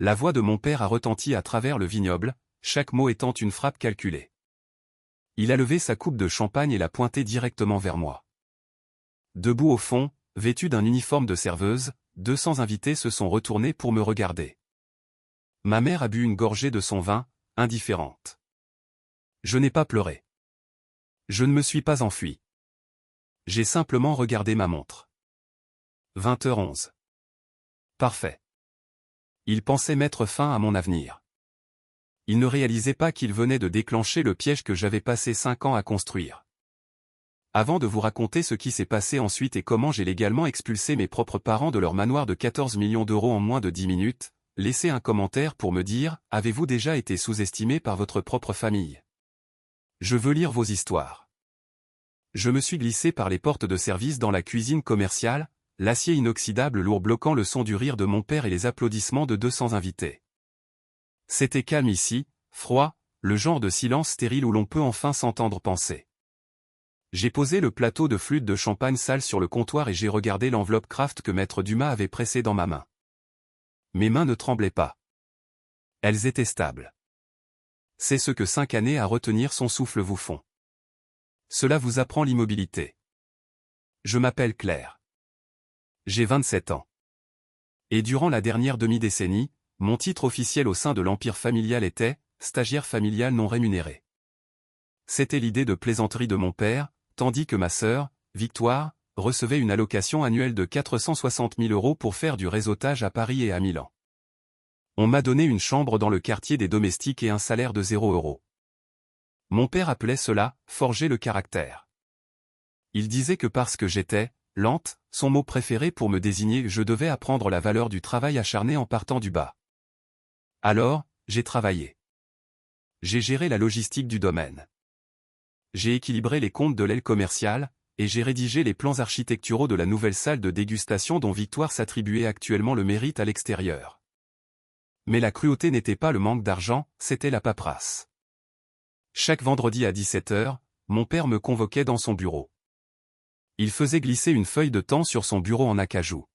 La voix de mon père a retenti à travers le vignoble, chaque mot étant une frappe calculée. Il a levé sa coupe de champagne et l'a pointée directement vers moi. Debout au fond, vêtu d'un uniforme de serveuse, 200 invités se sont retournés pour me regarder. Ma mère a bu une gorgée de son vin, indifférente. Je n'ai pas pleuré. Je ne me suis pas enfui. J'ai simplement regardé ma montre. 20h11. Parfait. Il pensait mettre fin à mon avenir. Il ne réalisait pas qu'il venait de déclencher le piège que j'avais passé 5 ans à construire. Avant de vous raconter ce qui s'est passé ensuite et comment j'ai légalement expulsé mes propres parents de leur manoir de 14 millions d'euros en moins de 10 minutes, laissez un commentaire pour me dire, avez-vous déjà été sous-estimé par votre propre famille? Je veux lire vos histoires. Je me suis glissé par les portes de service dans la cuisine commerciale, l'acier inoxydable lourd bloquant le son du rire de mon père et les applaudissements de 200 invités. C'était calme ici, froid, le genre de silence stérile où l'on peut enfin s'entendre penser. J'ai posé le plateau de flûte de champagne sale sur le comptoir et j'ai regardé l'enveloppe Kraft que Maître Dumas avait pressée dans ma main. Mes mains ne tremblaient pas. Elles étaient stables. C'est ce que 5 années à retenir son souffle vous font. Cela vous apprend l'immobilité. Je m'appelle Claire. J'ai 27 ans. Et durant la dernière demi-décennie, mon titre officiel au sein de l'empire familial était « stagiaire familial non rémunéré ». C'était l'idée de plaisanterie de mon père, tandis que ma sœur, Victoire, recevait une allocation annuelle de 460 000 € pour faire du réseautage à Paris et à Milan. On m'a donné une chambre dans le quartier des domestiques et un salaire de 0 €. Mon père appelait cela « forger le caractère ». Il disait que parce que j'étais « lente », son mot préféré pour me désigner, je devais apprendre la valeur du travail acharné en partant du bas. Alors, j'ai travaillé. J'ai géré la logistique du domaine. J'ai équilibré les comptes de l'aile commerciale, et j'ai rédigé les plans architecturaux de la nouvelle salle de dégustation dont Victoire s'attribuait actuellement le mérite à l'extérieur. Mais la cruauté n'était pas le manque d'argent, c'était la paperasse. Chaque vendredi à 17 h, mon père me convoquait dans son bureau. Il faisait glisser une feuille de temps sur son bureau en acajou.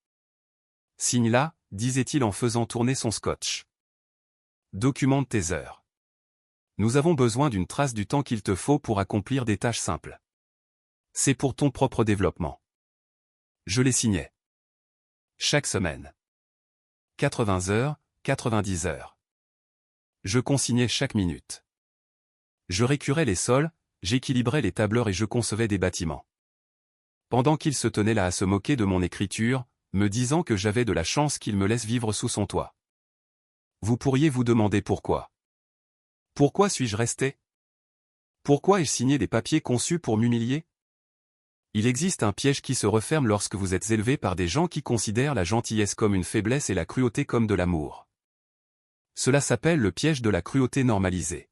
« Signe là », disait-il en faisant tourner son scotch. « Documente tes heures. Nous avons besoin d'une trace du temps qu'il te faut pour accomplir des tâches simples. C'est pour ton propre développement. » Je les signais. Chaque semaine. 80 heures, 90 heures. Je consignais chaque minute. Je récurais les sols, j'équilibrais les tableurs et je concevais des bâtiments. Pendant qu'il se tenait là à se moquer de mon écriture, me disant que j'avais de la chance qu'il me laisse vivre sous son toit. Vous pourriez vous demander pourquoi. Pourquoi suis-je resté? Pourquoi ai-je signé des papiers conçus pour m'humilier? Il existe un piège qui se referme lorsque vous êtes élevé par des gens qui considèrent la gentillesse comme une faiblesse et la cruauté comme de l'amour. Cela s'appelle le piège de la cruauté normalisée.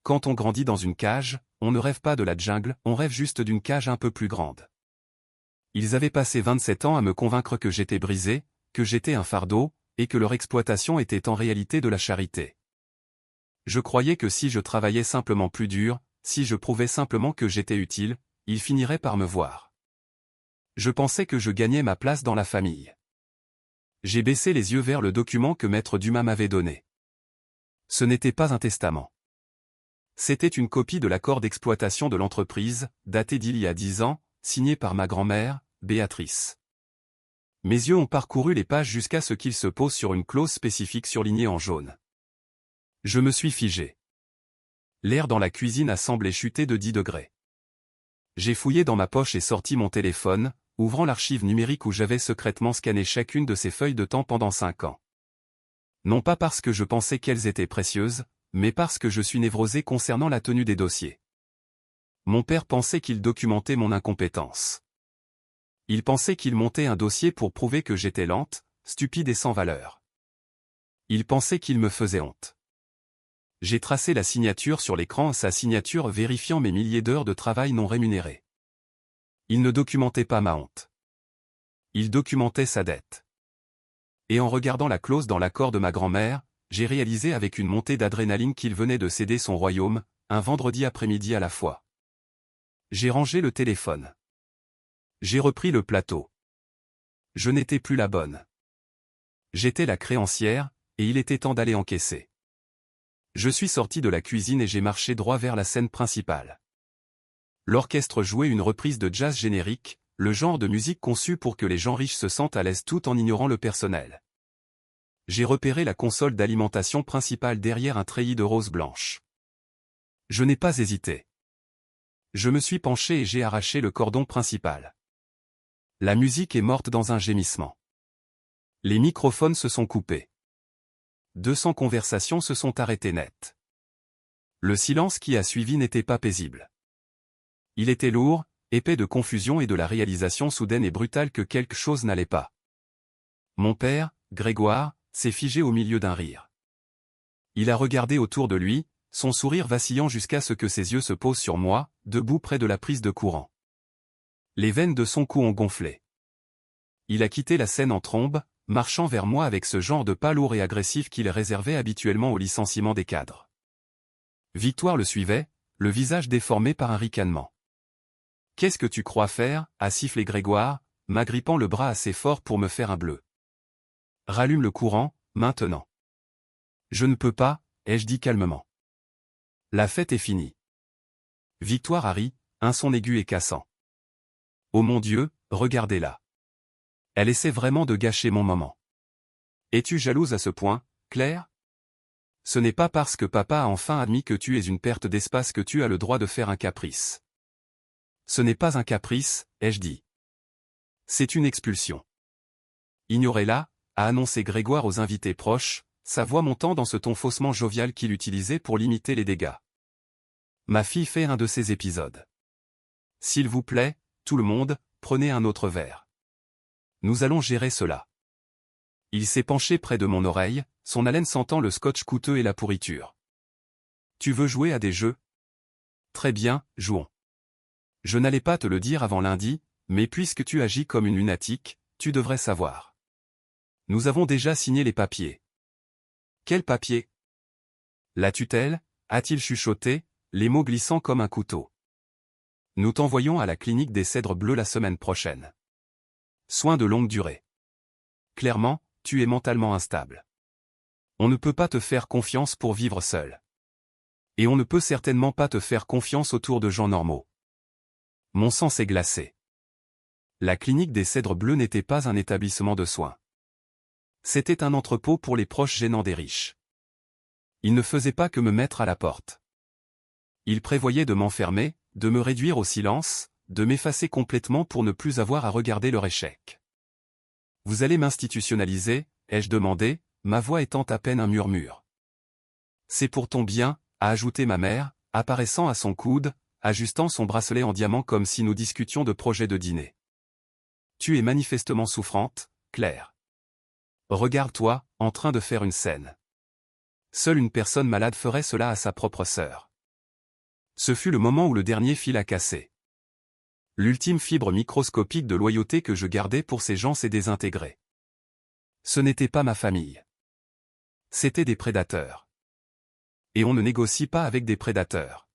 Quand on grandit dans une cage, on ne rêve pas de la jungle, on rêve juste d'une cage un peu plus grande. Ils avaient passé 27 ans à me convaincre que j'étais brisé, que j'étais un fardeau, et que leur exploitation était en réalité de la charité. Je croyais que si je travaillais simplement plus dur, si je prouvais simplement que j'étais utile, ils finiraient par me voir. Je pensais que je gagnais ma place dans la famille. J'ai baissé les yeux vers le document que Maître Dumas m'avait donné. Ce n'était pas un testament. C'était une copie de l'accord d'exploitation de l'entreprise, daté d'il y a 10 ans, signé par ma grand-mère, Béatrice. Mes yeux ont parcouru les pages jusqu'à ce qu'ils se posent sur une clause spécifique surlignée en jaune. Je me suis figé. L'air dans la cuisine a semblé chuter de 10 degrés. J'ai fouillé dans ma poche et sorti mon téléphone, ouvrant l'archive numérique où j'avais secrètement scanné chacune de ces feuilles de temps pendant 5 ans. Non pas parce que je pensais qu'elles étaient précieuses, mais parce que je suis névrosé concernant la tenue des dossiers. Mon père pensait qu'il documentait mon incompétence. Il pensait qu'il montait un dossier pour prouver que j'étais lente, stupide et sans valeur. Il pensait qu'il me faisait honte. J'ai tracé la signature sur l'écran, sa signature vérifiant mes milliers d'heures de travail non rémunérées. Il ne documentait pas ma honte. Il documentait sa dette. Et en regardant la clause dans l'accord de ma grand-mère, j'ai réalisé avec une montée d'adrénaline qu'il venait de céder son royaume, un vendredi après-midi à la fois. J'ai rangé le téléphone. J'ai repris le plateau. Je n'étais plus la bonne. J'étais la créancière, et il était temps d'aller encaisser. Je suis sorti de la cuisine et j'ai marché droit vers la scène principale. L'orchestre jouait une reprise de jazz générique, le genre de musique conçu pour que les gens riches se sentent à l'aise tout en ignorant le personnel. J'ai repéré la console d'alimentation principale derrière un treillis de roses blanches. Je n'ai pas hésité. Je me suis penché et j'ai arraché le cordon principal. La musique est morte dans un gémissement. Les microphones se sont coupés. 200 conversations se sont arrêtées net. Le silence qui a suivi n'était pas paisible. Il était lourd, épais de confusion et de la réalisation soudaine et brutale que quelque chose n'allait pas. Mon père, Grégoire, s'est figé au milieu d'un rire. Il a regardé autour de lui, son sourire vacillant jusqu'à ce que ses yeux se posent sur moi, debout près de la prise de courant. Les veines de son cou ont gonflé. Il a quitté la scène en trombe, marchant vers moi avec ce genre de pas lourd et agressif qu'il réservait habituellement au licenciement des cadres. Victoire le suivait, le visage déformé par un ricanement. « Qu'est-ce que tu crois faire » a sifflé Grégoire, m'agrippant le bras assez fort pour me faire un bleu. « Rallume le courant, maintenant. »« Je ne peux pas » ai-je dit calmement. « La fête est finie. » Victoire a ri, un son aigu et cassant. « Oh mon Dieu, regardez-la. Elle essaie vraiment de gâcher mon moment. Es-tu jalouse à ce point, Claire ? Ce n'est pas parce que papa a enfin admis que tu es une perte d'espace que tu as le droit de faire un caprice. Ce n'est pas un caprice, ai-je dit. C'est une expulsion. Ignorez-la, a annoncé Grégoire aux invités proches, sa voix montant dans ce ton faussement jovial qu'il utilisait pour limiter les dégâts. Ma fille fait un de ces épisodes. S'il vous plaît, tout le monde, prenez un autre verre. Nous allons gérer cela. Il s'est penché près de mon oreille, son haleine sentant le scotch coûteux et la pourriture. Tu veux jouer à des jeux ? Très bien, jouons. Je n'allais pas te le dire avant lundi, mais puisque tu agis comme une lunatique, tu devrais savoir. Nous avons déjà signé les papiers. Quels papiers ? La tutelle, a-t-il chuchoté, les mots glissant comme un couteau. Nous t'envoyons à la clinique des Cèdres Bleus la semaine prochaine. Soins de longue durée. Clairement, tu es mentalement instable. On ne peut pas te faire confiance pour vivre seul. Et on ne peut certainement pas te faire confiance autour de gens normaux. Mon sang s'est glacé. La clinique des Cèdres Bleus n'était pas un établissement de soins. C'était un entrepôt pour les proches gênants des riches. Il ne faisait pas que me mettre à la porte. Il prévoyait de m'enfermer, de me réduire au silence, de m'effacer complètement pour ne plus avoir à regarder leur échec. Vous allez m'institutionnaliser, ai-je demandé, ma voix étant à peine un murmure. C'est pour ton bien, a ajouté ma mère, apparaissant à son coude, ajustant son bracelet en diamant comme si nous discutions de projets de dîner. Tu es manifestement souffrante, Claire. Regarde-toi, en train de faire une scène. Seule une personne malade ferait cela à sa propre sœur. Ce fut le moment où le dernier fil a cassé. L'ultime fibre microscopique de loyauté que je gardais pour ces gens s'est désintégrée. Ce n'était pas ma famille. C'étaient des prédateurs. Et on ne négocie pas avec des prédateurs.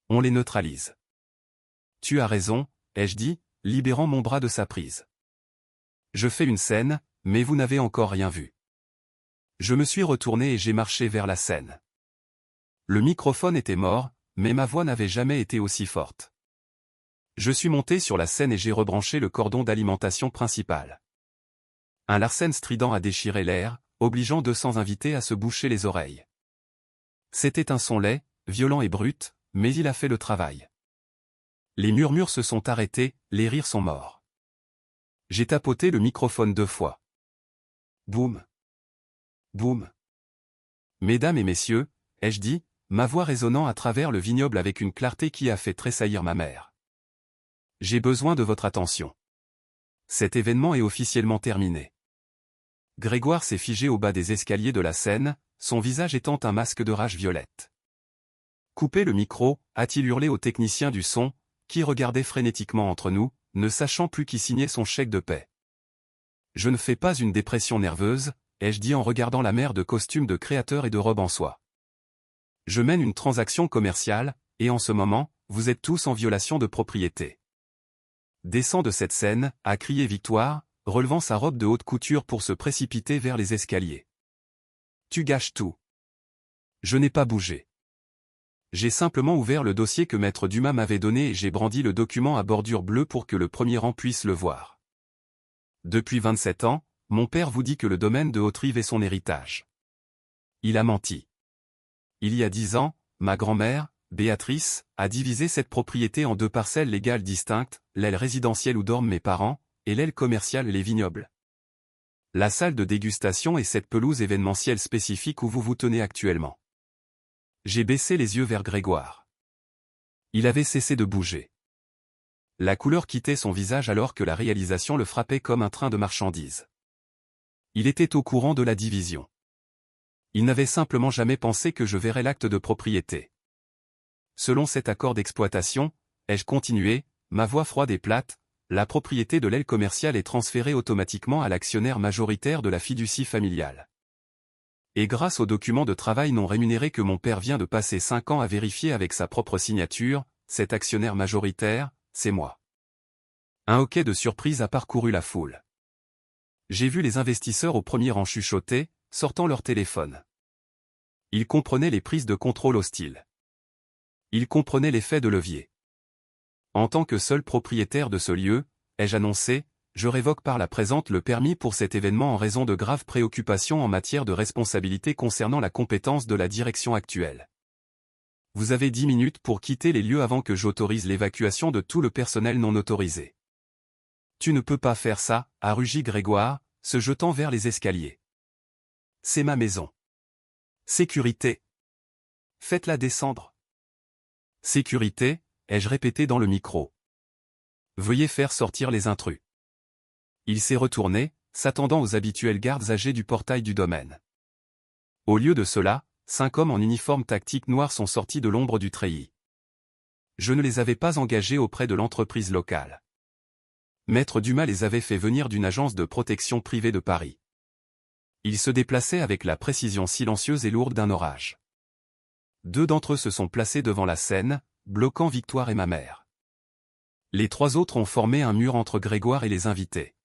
On les neutralise. Tu as raison, ai-je dit, libérant mon bras de sa prise. Je fais une scène, mais vous n'avez encore rien vu. Je me suis retourné et j'ai marché vers la scène. Le microphone était mort, mais ma voix n'avait jamais été aussi forte. Je suis monté sur la scène et j'ai rebranché le cordon d'alimentation principal. Un Larsen strident a déchiré l'air, obligeant 200 invités à se boucher les oreilles. C'était un son laid, violent et brut, mais il a fait le travail. Les murmures se sont arrêtés, les rires sont morts. J'ai tapoté le microphone 2 fois. Boum. Boum. Mesdames et messieurs, ai-je dit, ma voix résonnant à travers le vignoble avec une clarté qui a fait tressaillir ma mère. J'ai besoin de votre attention. Cet événement est officiellement terminé. Grégoire s'est figé au bas des escaliers de la scène, son visage étant un masque de rage violette. Coupez le micro, a-t-il hurlé au technicien du son, qui regardait frénétiquement entre nous, ne sachant plus qui signait son chèque de paie. Je ne fais pas une dépression nerveuse, ai-je dit en regardant la mère de costumes de créateur et de robes en soie. Je mène une transaction commerciale, et en ce moment, vous êtes tous en violation de propriété. Descends de cette scène, a crié Victoire, relevant sa robe de haute couture pour se précipiter vers les escaliers. Tu gâches tout. Je n'ai pas bougé. J'ai simplement ouvert le dossier que Maître Dumas m'avait donné et j'ai brandi le document à bordure bleue pour que le premier rang puisse le voir. Depuis 27 ans, mon père vous dit que le domaine de Hauterive est son héritage. Il a menti. Il y a 10 ans, ma grand-mère, Béatrice, a divisé cette propriété en 2 parcelles légales distinctes, l'aile résidentielle où dorment mes parents, et l'aile commerciale les vignobles. La salle de dégustation est cette pelouse événementielle spécifique où vous vous tenez actuellement. J'ai baissé les yeux vers Grégoire. Il avait cessé de bouger. La couleur quittait son visage alors que la réalisation le frappait comme un train de marchandises. Il était au courant de la division. Il n'avait simplement jamais pensé que je verrais l'acte de propriété. Selon cet accord d'exploitation, ai-je continué, ma voix froide et plate, la propriété de l'aile commerciale est transférée automatiquement à l'actionnaire majoritaire de la fiducie familiale. Et grâce aux documents de travail non rémunérés que mon père vient de passer 5 ans à vérifier avec sa propre signature, cet actionnaire majoritaire, c'est moi. Un hoquet de surprise a parcouru la foule. J'ai vu les investisseurs au premier rang chuchoter, sortant leur téléphone. Ils comprenaient les prises de contrôle hostiles. Ils comprenaient l'effet de levier. En tant que seul propriétaire de ce lieu, ai-je annoncé, je révoque par la présente le permis pour cet événement en raison de graves préoccupations en matière de responsabilité concernant la compétence de la direction actuelle. Vous avez 10 minutes pour quitter les lieux avant que j'autorise l'évacuation de tout le personnel non autorisé. Tu ne peux pas faire ça, a rugi Grégoire, se jetant vers les escaliers. C'est ma maison. Sécurité. Faites-la descendre. Sécurité, ai-je répété dans le micro. Veuillez faire sortir les intrus. Il s'est retourné, s'attendant aux habituels gardes âgés du portail du domaine. Au lieu de cela, 5 hommes en uniforme tactique noir sont sortis de l'ombre du treillis. Je ne les avais pas engagés auprès de l'entreprise locale. Maître Dumas les avait fait venir d'une agence de protection privée de Paris. Ils se déplaçaient avec la précision silencieuse et lourde d'un orage. 2 d'entre eux se sont placés devant la scène, bloquant Victoire et ma mère. Les 3 autres ont formé un mur entre Grégoire et les invités.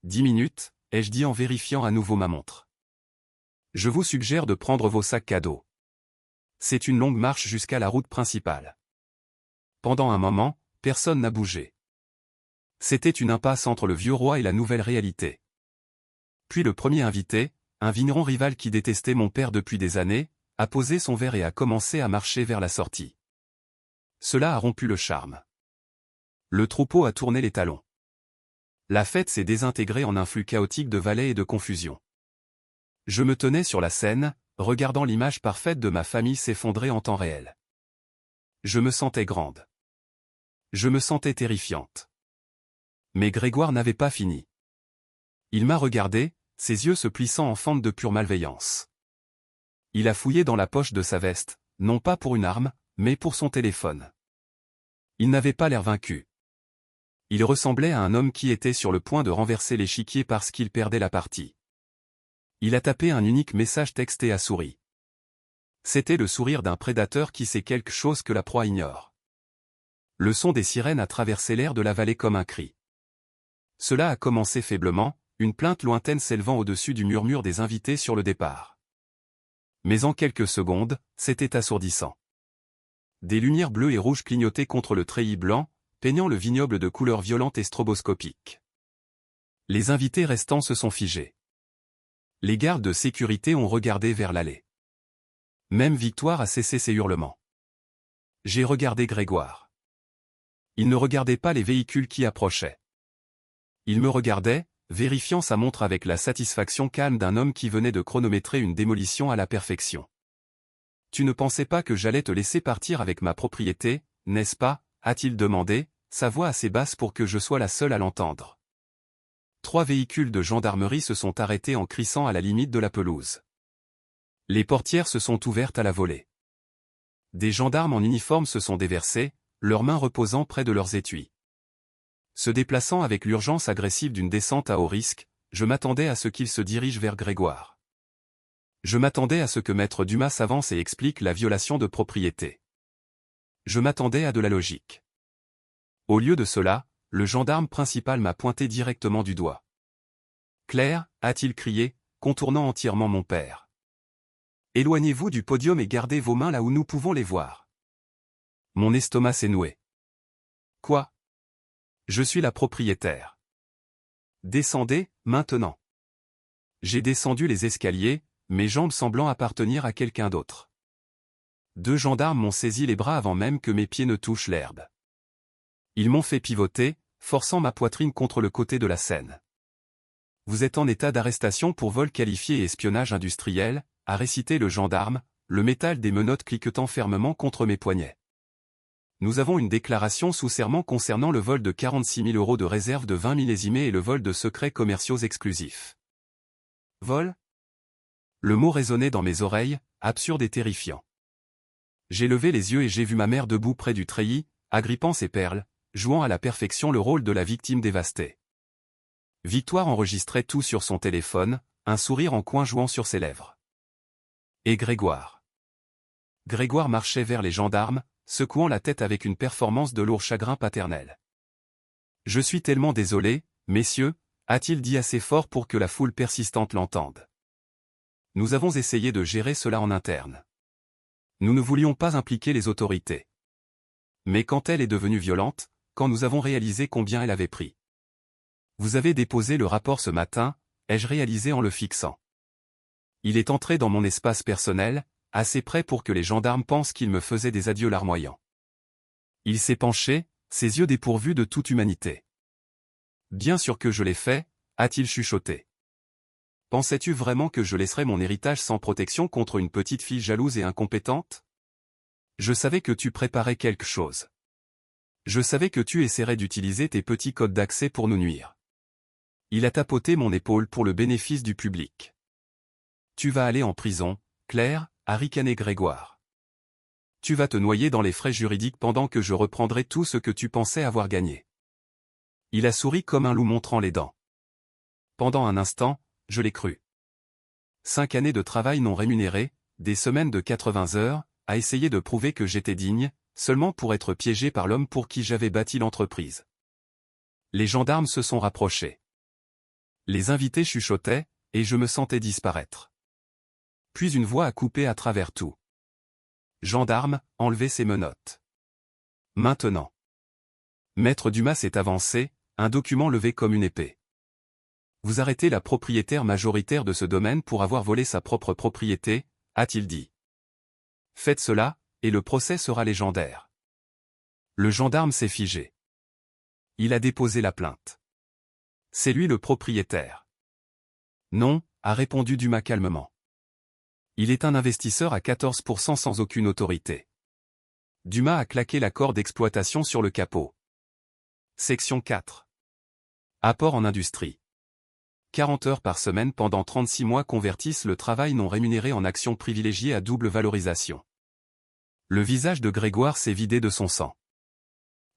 10 minutes, ai-je dit en vérifiant à nouveau ma montre. Je vous suggère de prendre vos sacs cadeaux. C'est une longue marche jusqu'à la route principale. Pendant un moment, personne n'a bougé. C'était une impasse entre le vieux roi et la nouvelle réalité. Puis le premier invité, un vigneron rival qui détestait mon père depuis des années, a posé son verre et a commencé à marcher vers la sortie. Cela a rompu le charme. Le troupeau a tourné les talons. La fête s'est désintégrée en un flux chaotique de valets et de confusion. Je me tenais sur la scène, regardant l'image parfaite de ma famille s'effondrer en temps réel. Je me sentais grande. Je me sentais terrifiante. Mais Grégoire n'avait pas fini. Il m'a regardé, ses yeux se plissant en fente de pure malveillance. Il a fouillé dans la poche de sa veste, non pas pour une arme, mais pour son téléphone. Il n'avait pas l'air vaincu. Il ressemblait à un homme qui était sur le point de renverser l'échiquier parce qu'il perdait la partie. Il a tapé un unique message texté à souris. C'était le sourire d'un prédateur qui sait quelque chose que la proie ignore. Le son des sirènes a traversé l'air de la vallée comme un cri. Cela a commencé faiblement, une plainte lointaine s'élevant au-dessus du murmure des invités sur le départ. Mais en quelques secondes, c'était assourdissant. Des lumières bleues et rouges clignotaient contre le treillis blanc, peignant le vignoble de couleurs violentes et stroboscopiques. Les invités restants se sont figés. Les gardes de sécurité ont regardé vers l'allée. Même Victoire a cessé ses hurlements. J'ai regardé Grégoire. Il ne regardait pas les véhicules qui approchaient. Il me regardait, vérifiant sa montre avec la satisfaction calme d'un homme qui venait de chronométrer une démolition à la perfection. « Tu ne pensais pas que j'allais te laisser partir avec ma propriété, n'est-ce pas ?» a-t-il demandé, sa voix assez basse pour que je sois la seule à l'entendre. 3 véhicules de gendarmerie se sont arrêtés en crissant à la limite de la pelouse. Les portières se sont ouvertes à la volée. Des gendarmes en uniforme se sont déversés, leurs mains reposant près de leurs étuis. Se déplaçant avec l'urgence agressive d'une descente à haut risque, je m'attendais à ce qu'ils se dirigent vers Grégoire. Je m'attendais à ce que Maître Dumas s'avance et explique la violation de propriété. Je m'attendais à de la logique. Au lieu de cela, le gendarme principal m'a pointé directement du doigt. « Claire » a-t-il crié, contournant entièrement mon père. Éloignez-vous du podium et gardez vos mains là où nous pouvons les voir. Mon estomac s'est noué. Quoi? Je suis la propriétaire. Descendez, maintenant. J'ai descendu les escaliers, mes jambes semblant appartenir à quelqu'un d'autre. 2 gendarmes m'ont saisi les bras avant même que mes pieds ne touchent l'herbe. Ils m'ont fait pivoter, forçant ma poitrine contre le côté de la scène. Vous êtes en état d'arrestation pour vol qualifié et espionnage industriel, a récité le gendarme, le métal des menottes cliquetant fermement contre mes poignets. Nous avons une déclaration sous serment concernant le vol de 46 000 € de réserve de 20 millésimés et le vol de secrets commerciaux exclusifs. Vol? Le mot résonnait dans mes oreilles, absurde et terrifiant. J'ai levé les yeux et j'ai vu ma mère debout près du treillis, agrippant ses perles, jouant à la perfection le rôle de la victime dévastée. Victoire enregistrait tout sur son téléphone, un sourire en coin jouant sur ses lèvres. Et Grégoire. Grégoire marchait vers les gendarmes, secouant la tête avec une performance de lourd chagrin paternel. « Je suis tellement désolé, messieurs », a-t-il dit assez fort pour que la foule persistante l'entende. Nous avons essayé de gérer cela en interne. Nous ne voulions pas impliquer les autorités. Mais quand elle est devenue violente, quand nous avons réalisé combien elle avait pris. Vous avez déposé le rapport ce matin, ai-je réalisé en le fixant. Il est entré dans mon espace personnel, assez près pour que les gendarmes pensent qu'il me faisait des adieux larmoyants. Il s'est penché, ses yeux dépourvus de toute humanité. Bien sûr que je l'ai fait, a-t-il chuchoté. Pensais-tu vraiment que je laisserais mon héritage sans protection contre une petite fille jalouse et incompétente? Je savais que tu préparais quelque chose. Je savais que tu essaierais d'utiliser tes petits codes d'accès pour nous nuire. Il a tapoté mon épaule pour le bénéfice du public. Tu vas aller en prison, Claire, a ricané Grégoire. Tu vas te noyer dans les frais juridiques pendant que je reprendrai tout ce que tu pensais avoir gagné. Il a souri comme un loup montrant les dents. Pendant un instant, je l'ai cru. 5 années de travail non rémunéré, des semaines de 80 heures, à essayer de prouver que j'étais digne, seulement pour être piégé par l'homme pour qui j'avais bâti l'entreprise. Les gendarmes se sont rapprochés. Les invités chuchotaient, et je me sentais disparaître. Puis une voix a coupé à travers tout. Gendarme, enlevez ces menottes. Maintenant. Maître Dumas s'est avancé, un document levé comme une épée. Vous arrêtez la propriétaire majoritaire de ce domaine pour avoir volé sa propre propriété, a-t-il dit. Faites cela, et le procès sera légendaire. Le gendarme s'est figé. Il a déposé la plainte. C'est lui le propriétaire. Non, a répondu Dumas calmement. Il est un investisseur à 14% sans aucune autorité. Dumas a claqué l'accord d'exploitation sur le capot. Section 4. Apport en industrie. 40 heures par semaine pendant 36 mois convertissent le travail non rémunéré en actions privilégiées à double valorisation. Le visage de Grégoire s'est vidé de son sang.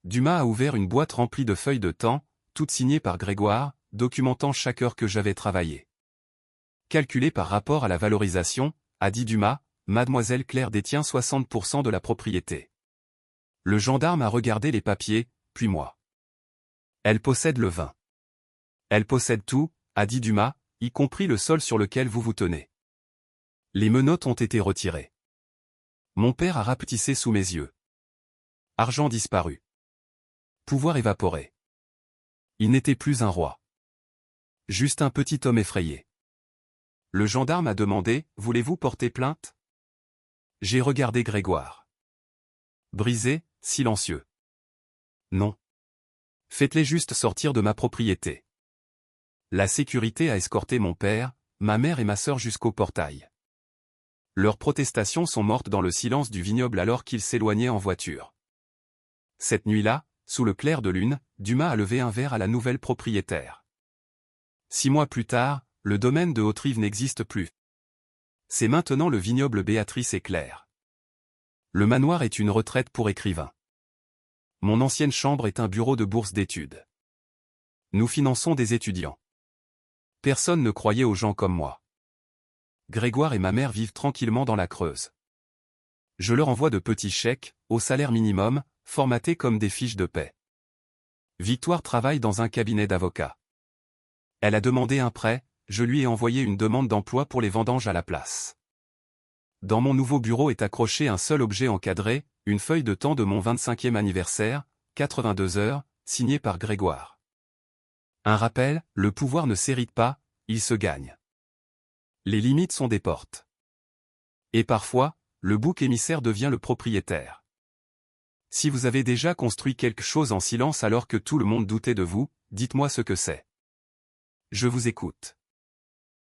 Dumas a ouvert une boîte remplie de feuilles de temps, toutes signées par Grégoire, documentant chaque heure que j'avais travaillé. Calculé par rapport à la valorisation, a dit Dumas, Mademoiselle Claire détient 60% de la propriété. Le gendarme a regardé les papiers, puis moi. Elle possède le vin. Elle possède tout, a dit Dumas, y compris le sol sur lequel vous vous tenez. Les menottes ont été retirées. Mon père a rapetissé sous mes yeux. Argent disparu. Pouvoir évaporé. Il n'était plus un roi. Juste un petit homme effrayé. Le gendarme a demandé, voulez-vous porter plainte? J'ai regardé Grégoire. Brisé, silencieux. Non. Faites-les juste sortir de ma propriété. La sécurité a escorté mon père, ma mère et ma sœur jusqu'au portail. Leurs protestations sont mortes dans le silence du vignoble alors qu'ils s'éloignaient en voiture. Cette nuit-là, sous le clair de lune, Dumas a levé un verre à la nouvelle propriétaire. 6 mois plus tard, le domaine de Haute-Rive n'existe plus. C'est maintenant le vignoble Béatrice et Claire. Le manoir est une retraite pour écrivains. Mon ancienne chambre est un bureau de bourse d'études. Nous finançons des étudiants. Personne ne croyait aux gens comme moi. Grégoire et ma mère vivent tranquillement dans la Creuse. Je leur envoie de petits chèques, au salaire minimum, formatés comme des fiches de paie. Victoire travaille dans un cabinet d'avocats. Elle a demandé un prêt, je lui ai envoyé une demande d'emploi pour les vendanges à la place. Dans mon nouveau bureau est accroché un seul objet encadré, une feuille de temps de mon 25e anniversaire, 82 heures, signée par Grégoire. Un rappel, le pouvoir ne s'hérite pas, il se gagne. Les limites sont des portes. Et parfois, le bouc émissaire devient le propriétaire. Si vous avez déjà construit quelque chose en silence alors que tout le monde doutait de vous, dites-moi ce que c'est. Je vous écoute.